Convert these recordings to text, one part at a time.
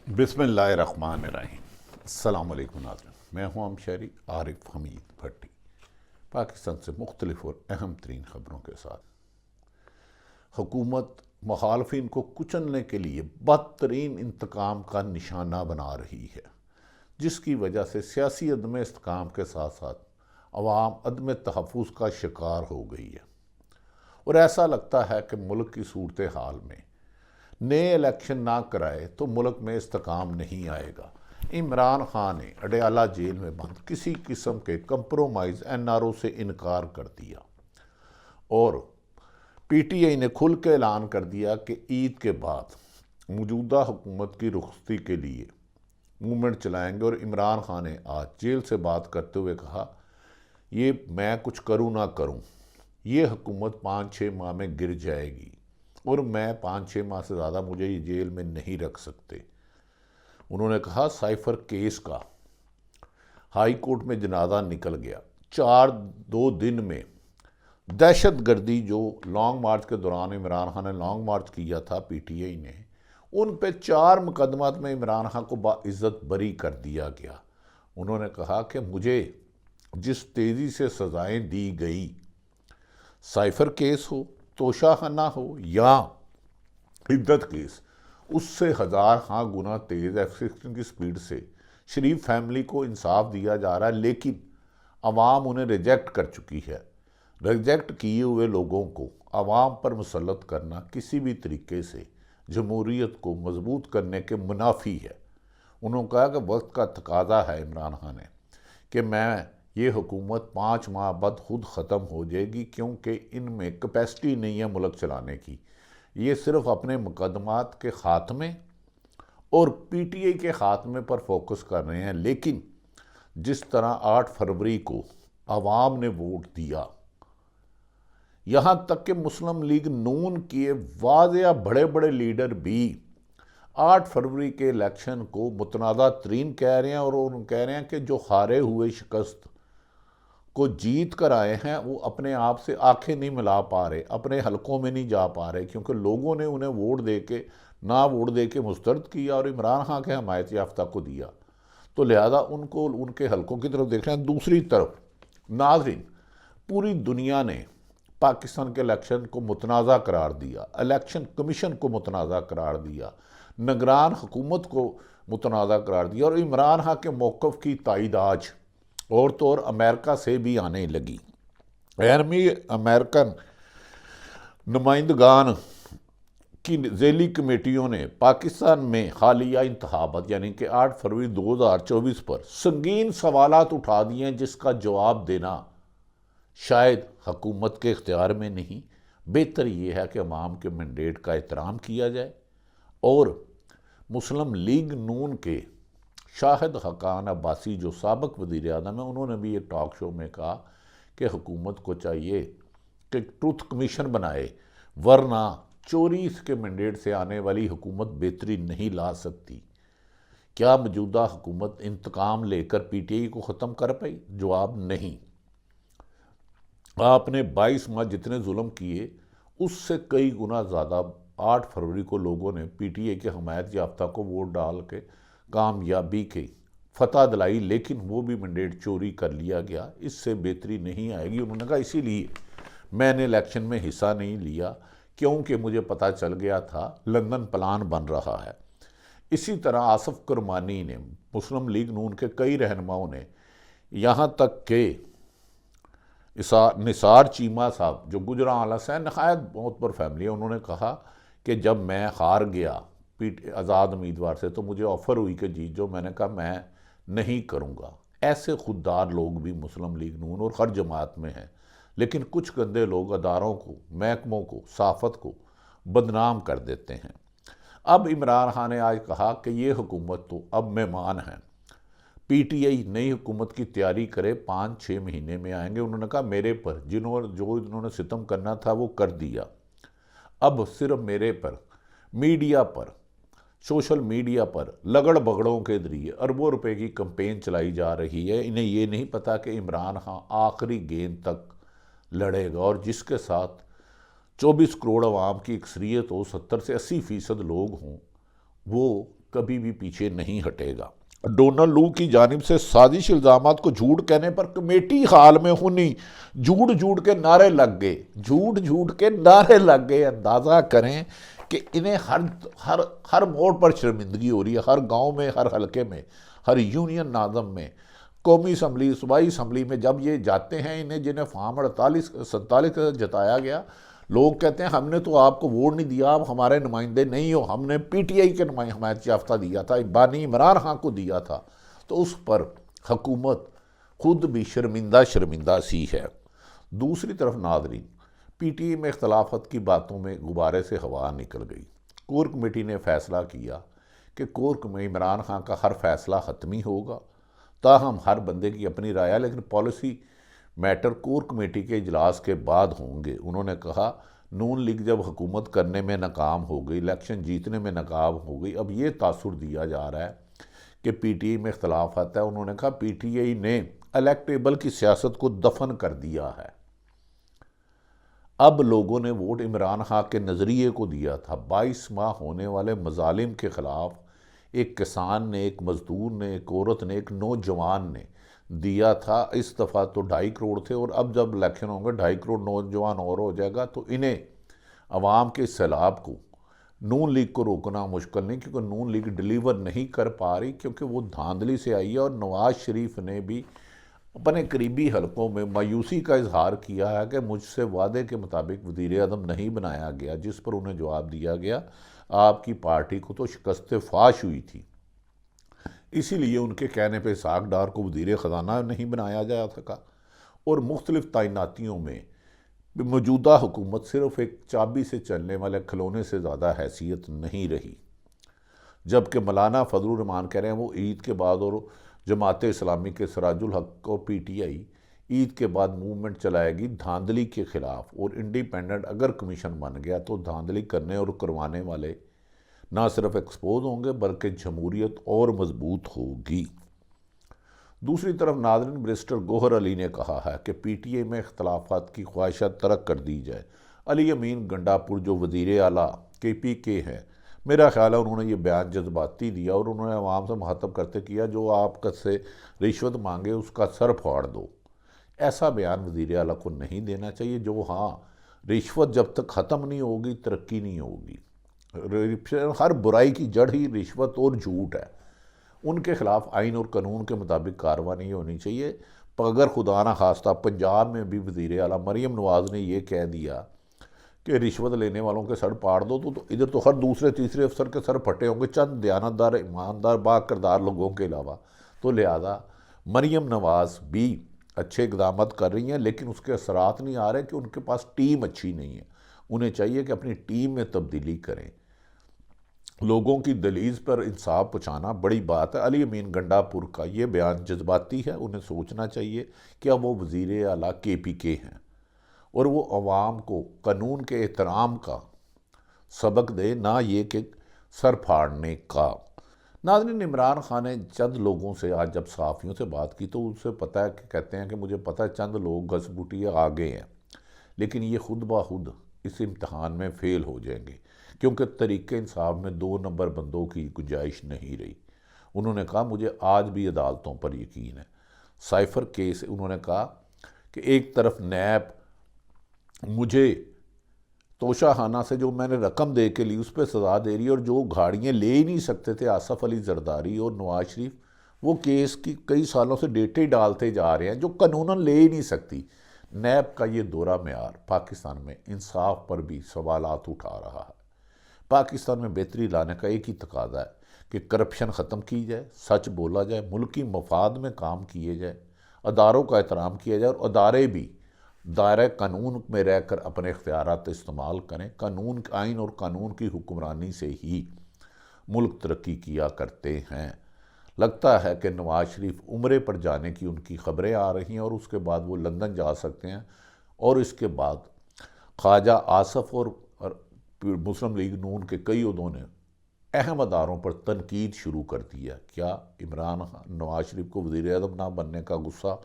بسم اللہ الرحمن الرحیم۔ السلام علیکم ناظرین، میں ہوں شہری عارف حمید بھٹی، پاکستان سے مختلف اور اہم ترین خبروں کے ساتھ۔ حکومت مخالفین کو کچلنے کے لیے بدترین انتقام کا نشانہ بنا رہی ہے، جس کی وجہ سے سیاسی عدم استحکام کے ساتھ ساتھ عوام عدم تحفظ کا شکار ہو گئی ہے، اور ایسا لگتا ہے کہ ملک کی صورتحال میں نئے الیکشن نہ کرائے تو ملک میں استحکام نہیں آئے گا۔ عمران خان نے اڈیالہ جیل میں بند کسی قسم کے کمپرومائز این آر او سے انکار کر دیا، اور پی ٹی آئی نے کھل کے اعلان کر دیا کہ عید کے بعد موجودہ حکومت کی رخصتی کے لیے موومنٹ چلائیں گے۔ اور عمران خان نے آج جیل سے بات کرتے ہوئے کہا، یہ میں کچھ کروں نہ کروں، یہ حکومت 5-6 ماہ میں گر جائے گی، اور میں 5-6 ماہ سے زیادہ مجھے یہ جیل میں نہیں رکھ سکتے۔ انہوں نے کہا سائفر کیس کا ہائی کورٹ میں جنازہ نکل گیا۔ 2 دن میں دہشت گردی جو لانگ مارچ کے دوران عمران خان نے لانگ مارچ کیا تھا پی ٹی آئی نے، ان پہ 4 مقدمات میں عمران خان کو باعزت بری کر دیا گیا۔ انہوں نے کہا کہ مجھے جس تیزی سے سزائیں دی گئی، سائفر کیس ہو، توشہ خانہ ہو یا عدت کیس، اس سے 1000 گنا تیز F-16 کی سپیڈ سے شریف فیملی کو انصاف دیا جا رہا ہے، لیکن عوام انہیں ریجیکٹ کر چکی ہے۔ ریجیکٹ کیے ہوئے لوگوں کو عوام پر مسلط کرنا کسی بھی طریقے سے جمہوریت کو مضبوط کرنے کے منافی ہے۔ انہوں نے کہا کہ وقت کا تقاضا ہے عمران خان نے کہ یہ حکومت 5 ماہ بعد خود ختم ہو جائے گی، کیونکہ ان میں کیپیسٹی نہیں ہے ملک چلانے کی۔ یہ صرف اپنے مقدمات کے خاتمے اور پی ٹی آئی کے خاتمے پر فوکس کر رہے ہیں، لیکن جس طرح 8 فروری کو عوام نے ووٹ دیا، یہاں تک کہ مسلم لیگ نون کے واضح بڑے بڑے لیڈر بھی 8 فروری کے الیکشن کو متنازع ترین کہہ رہے ہیں، اور وہ کہہ رہے ہیں کہ جو ہارے ہوئے شکست کو جیت کر آئے ہیں وہ اپنے آپ سے آنکھیں نہیں ملا پا رہے، اپنے حلقوں میں نہیں جا پا رہے، کیونکہ لوگوں نے انہیں ووٹ دے کے مسترد کیا اور عمران خان کے حمایت یافتہ کو دیا، تو لہذا ان کو ان کے حلقوں کی طرف دیکھ رہے ہیں۔ دوسری طرف ناظرین، پوری دنیا نے پاکستان کے الیکشن کو متنازع قرار دیا، الیکشن کمیشن کو متنازع قرار دیا، نگران حکومت کو متنازع قرار دیا، اور عمران خان کے موقف کی تائید آج اور تو اور امریکہ سے بھی آنے لگی۔ امریکن نمائندگان کی ذیلی کمیٹیوں نے پاکستان میں حالیہ انتخابات یعنی کہ 8 فروری 2024 پر سنگین سوالات اٹھا دیے ہیں، جس کا جواب دینا شاید حکومت کے اختیار میں نہیں۔ بہتر یہ ہے کہ عوام کے مینڈیٹ کا احترام کیا جائے، اور مسلم لیگ نون کے شاہد حقان عباسی جو سابق وزیر اعظم ہیں، انہوں نے بھی ایک ٹاک شو میں کہا کہ حکومت کو چاہیے کہ ٹروتھ کمیشن بنائے، ورنہ چوری کے مینڈیٹ سے آنے والی حکومت بہتری نہیں لا سکتی۔ کیا موجودہ حکومت انتقام لے کر پی ٹی آئی کو ختم کر پائی؟ جواب نہیں۔ آپ نے 22 ماہ جتنے ظلم کیے، اس سے کئی گنا زیادہ 8 فروری کو لوگوں نے پی ٹی آئی کے حمایت یافتہ کو ووٹ ڈال کے کامیابی کی فتح دلائی، لیکن وہ بھی مینڈیٹ چوری کر لیا گیا۔ اس سے بہتری نہیں آئے گی۔ انہوں نے کہا اسی لیے میں نے الیکشن میں حصہ نہیں لیا، کیونکہ مجھے پتہ چل گیا تھا لندن پلان بن رہا ہے۔ اسی طرح آصف کرمانی نے، مسلم لیگ نون کے کئی رہنماؤں نے، یہاں تک کہ نثار چیمہ صاحب جو گجرانوالہ سے ہیں، نہایت بہت پر فیملی ہے، انہوں نے کہا کہ جب میں ہار گیا آزاد امیدوار سے تو مجھے آفر ہوئی کہ جیت جو، میں نے کہا میں نہیں کروں گا۔ ایسے خوددار لوگ بھی مسلم لیگ نون اور ہر جماعت میں ہیں، لیکن کچھ گندے لوگ اداروں کو، محکموں کو، صحافت کو بدنام کر دیتے ہیں۔ اب عمران خان نے آج کہا کہ یہ حکومت تو اب مہمان ہیں، پی ٹی آئی نئی حکومت کی تیاری کرے، 5-6 مہینے میں آئیں گے۔ انہوں نے کہا میرے پر انہوں نے ستم کرنا تھا وہ کر دیا، اب صرف میرے پر میڈیا پر، سوشل میڈیا پر لگڑ بگڑوں کے ذریعے اربوں روپے کی کمپین چلائی جا رہی ہے۔ انہیں یہ نہیں پتا کہ عمران خان آخری گیند تک لڑے گا، اور جس کے ساتھ 24 کروڑ عوام کی اکثریت ہو، 70 سے 80% لوگ ہوں، وہ کبھی بھی پیچھے نہیں ہٹے گا۔ ڈونلڈ لو کی جانب سے سازش الزامات کو جھوٹ کہنے پر کمیٹی حال میں ہونی جھوٹ کے نعرے لگ گئے، جھوٹ کے نعرے لگ گئے۔ اندازہ کریں کہ انہیں ہر موڑ پر شرمندگی ہو رہی ہے، ہر گاؤں میں، ہر حلقے میں، ہر یونین ناظم میں، قومی اسمبلی، صوبائی اسمبلی میں جب یہ جاتے ہیں، جنہیں فارم 47 جتایا گیا، لوگ کہتے ہیں ہم نے تو آپ کو ووٹ نہیں دیا، آپ ہمارے نمائندے نہیں ہو، ہم نے پی ٹی آئی کے حمایت یافتہ دیا تھا، بانی عمران خان کو دیا تھا۔ تو اس پر حکومت خود بھی شرمندہ سی ہے۔ دوسری طرف ناظرین، پی ٹی آئی میں اختلافات کی باتوں میں غبارے سے ہوا نکل گئی۔ کور کمیٹی نے فیصلہ کیا کہ عمران خان کا ہر فیصلہ حتمی ہوگا، تاہم ہر بندے کی اپنی رائے ہے، لیکن پالیسی میٹر کور کمیٹی کے اجلاس کے بعد ہوں گے۔ انہوں نے کہا نون لیگ جب حکومت کرنے میں ناکام ہو گئی، الیکشن جیتنے میں ناکام ہو گئی، اب یہ تاثر دیا جا رہا ہے کہ پی ٹی آئی میں اختلافات ہے۔ انہوں نے کہا پی ٹی آئی نے الیکٹیبل کی سیاست کو دفن کر دیا ہے۔ اب لوگوں نے ووٹ عمران خان کے نظریے کو دیا تھا۔ 22 ماہ ہونے والے مظالم کے خلاف ایک کسان نے، ایک مزدور نے، ایک عورت نے، ایک نوجوان نے دیا تھا۔ اس دفعہ تو 2.5 کروڑ تھے، اور اب جب الیکشن ہوں گے 2.5 کروڑ نوجوان اور ہو جائے گا، تو انہیں عوام کے سیلاب کو، نون لیگ کو روکنا مشکل نہیں، کیونکہ نون لیگ ڈیلیور نہیں کر پا رہی، کیونکہ وہ دھاندلی سے آئی ہے۔ اور نواز شریف نے بھی اپنے قریبی حلقوں میں مایوسی کا اظہار کیا ہے کہ مجھ سے وعدے کے مطابق وزیر اعظم نہیں بنایا گیا، جس پر انہیں جواب دیا گیا آپ کی پارٹی کو تو شکست فاش ہوئی تھی، اسی لیے ان کے کہنے پہ اسحاق ڈار کو وزیر خزانہ نہیں بنایا جا سکا۔ اور مختلف تعیناتیوں میں موجودہ حکومت صرف ایک چابی سے چلنے والے کھلونے سے زیادہ حیثیت نہیں رہی۔ جبکہ مولانا فضل الرحمان کہہ رہے ہیں وہ عید کے بعد، اور جماعت اسلامی کے سراج الحق کو پی ٹی آئی عید کے بعد موومنٹ چلائے گی دھاندلی کے خلاف، اور انڈیپینڈنٹ اگر کمیشن بن گیا تو دھاندلی کرنے اور کروانے والے نہ صرف ایکسپوز ہوں گے بلکہ جمہوریت اور مضبوط ہوگی۔ دوسری طرف ناظرین، بیرسٹر گوہر علی نے کہا ہے کہ پی ٹی آئی میں اختلافات کی خواہشات ترک کر دی جائے۔ علی امین گنڈاپور جو وزیر اعلیٰ کے پی کے ہیں، میرا خیال ہے انہوں نے یہ بیان جذباتی دیا، اور انہوں نے عوام سے مخاطب کرتے کیا جو آپ سے رشوت مانگے اس کا سر پھاڑ دو۔ ایسا بیان وزیر اعلیٰ کو نہیں دینا چاہیے۔ جو رشوت جب تک ختم نہیں ہوگی ترقی نہیں ہوگی۔ ہر برائی کی جڑ ہی رشوت اور جھوٹ ہے، ان کے خلاف آئین اور قانون کے مطابق کارروائی ہونی چاہیے۔ اگر خدا نہ خواستہ پنجاب میں بھی وزیر اعلیٰ مریم نواز نے یہ کہہ دیا کہ رشوت لینے والوں کے سر پاڑ دو، تو ادھر تو ہر دوسرے تیسرے افسر کے سر پھٹے ہوں گے، چند دیانتدار، ایماندار، با کردار لوگوں کے علاوہ۔ تو لہذا مریم نواز بھی اچھے اقدامات کر رہی ہیں، لیکن اس کے اثرات نہیں آ رہے کہ ان کے پاس ٹیم اچھی نہیں ہے۔ انہیں چاہیے کہ اپنی ٹیم میں تبدیلی کریں۔ لوگوں کی دہلیز پر انصاف پہنچانا بڑی بات ہے۔ علی امین گنڈاپور کا یہ بیان جذباتی ہے، انہیں سوچنا چاہیے کہ اب وہ وزیر اعلیٰ کے پی کے ہیں، اور وہ عوام کو قانون کے احترام کا سبق دے، نہ یہ کہ سر پھاڑنے کا۔ ناظرین، عمران خان نے چند لوگوں سے آج جب صحافیوں سے بات کی تو اسے پتہ ہے کہ کہتے ہیں کہ مجھے پتہ ہے چند لوگ گھس بوٹیے آگے ہیں، لیکن یہ خود بخود اس امتحان میں فیل ہو جائیں گے، کیونکہ طریقہ انصاف میں 2 نمبر بندوں کی گنجائش نہیں رہی۔ انہوں نے کہا مجھے آج بھی عدالتوں پر یقین ہے۔ سائفر کیس، انہوں نے کہا کہ ایک طرف نیب مجھے توشہ خانہ سے جو میں نے رقم دے کے لی اس پہ سزا دے رہی ہے، اور جو گاڑیاں لے ہی نہیں سکتے تھے آصف علی زرداری اور نواز شریف، وہ کیس کی کئی سالوں سے ڈیٹے ڈالتے جا رہے ہیں جو قانوناً لے ہی نہیں سکتی۔ نیب کا یہ دورہ معیار پاکستان میں انصاف پر بھی سوالات اٹھا رہا ہے۔ پاکستان میں بہتری لانے کا ایک ہی تقاضا ہے کہ کرپشن ختم کی جائے، سچ بولا جائے، ملکی مفاد میں کام کیے جائے، اداروں کا احترام کیا جائے، اور ادارے بھی دائرہ قانون میں رہ کر اپنے اختیارات استعمال کریں۔ قانون، آئین اور قانون کی حکمرانی سے ہی ملک ترقی کیا کرتے ہیں۔ لگتا ہے کہ نواز شریف عمرے پر جانے کی ان کی خبریں آ رہی ہیں، اور اس کے بعد وہ لندن جا سکتے ہیں، اور اس کے بعد خواجہ آصف اور مسلم لیگ نون کے کئی عہدوں نے اہم اداروں پر تنقید شروع کر دیا۔ کیا عمران نواز شریف کو وزیر اعظم نہ بننے کا غصہ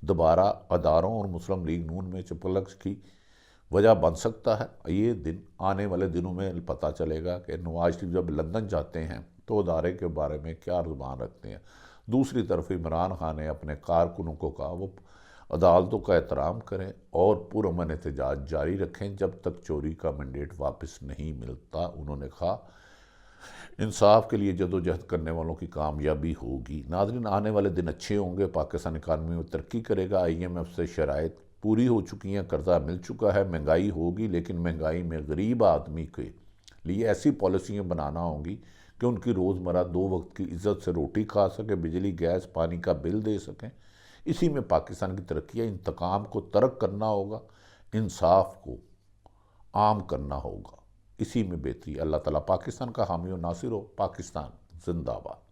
دوبارہ اداروں اور مسلم لیگ نون میں چپلک کی وجہ بن سکتا ہے؟ یہ دن آنے والے دنوں میں پتہ چلے گا کہ نواز شریف جب لندن جاتے ہیں تو ادارے کے بارے میں کیا رجحان رکھتے ہیں۔ دوسری طرف عمران خان نے اپنے کارکنوں کو کہا وہ عدالتوں کا احترام کریں اور پرامن احتجاج جاری رکھیں جب تک چوری کا مینڈیٹ واپس نہیں ملتا۔ انہوں نے کہا انصاف کے لیے جدوجہد کرنے والوں کی کامیابی ہوگی۔ ناظرین، آنے والے دن اچھے ہوں گے، پاکستان اکانومی میں ترقی کرے گا، IMF سے شرائط پوری ہو چکی ہیں، قرضہ مل چکا ہے، مہنگائی ہوگی، لیکن مہنگائی میں غریب آدمی کے لیے ایسی پالیسیاں بنانا ہوں گی کہ ان کی روزمرہ 2 وقت کی عزت سے روٹی کھا سکیں، بجلی گیس پانی کا بل دے سکیں۔ اسی میں پاکستان کی ترقی ہے۔ انتقام کو ترک کرنا ہوگا، انصاف کو عام کرنا ہوگا، اسی میں بہتری۔ اللہ تعالیٰ پاکستان کا حامی و ناصر ہو۔ پاکستان زندہ باد۔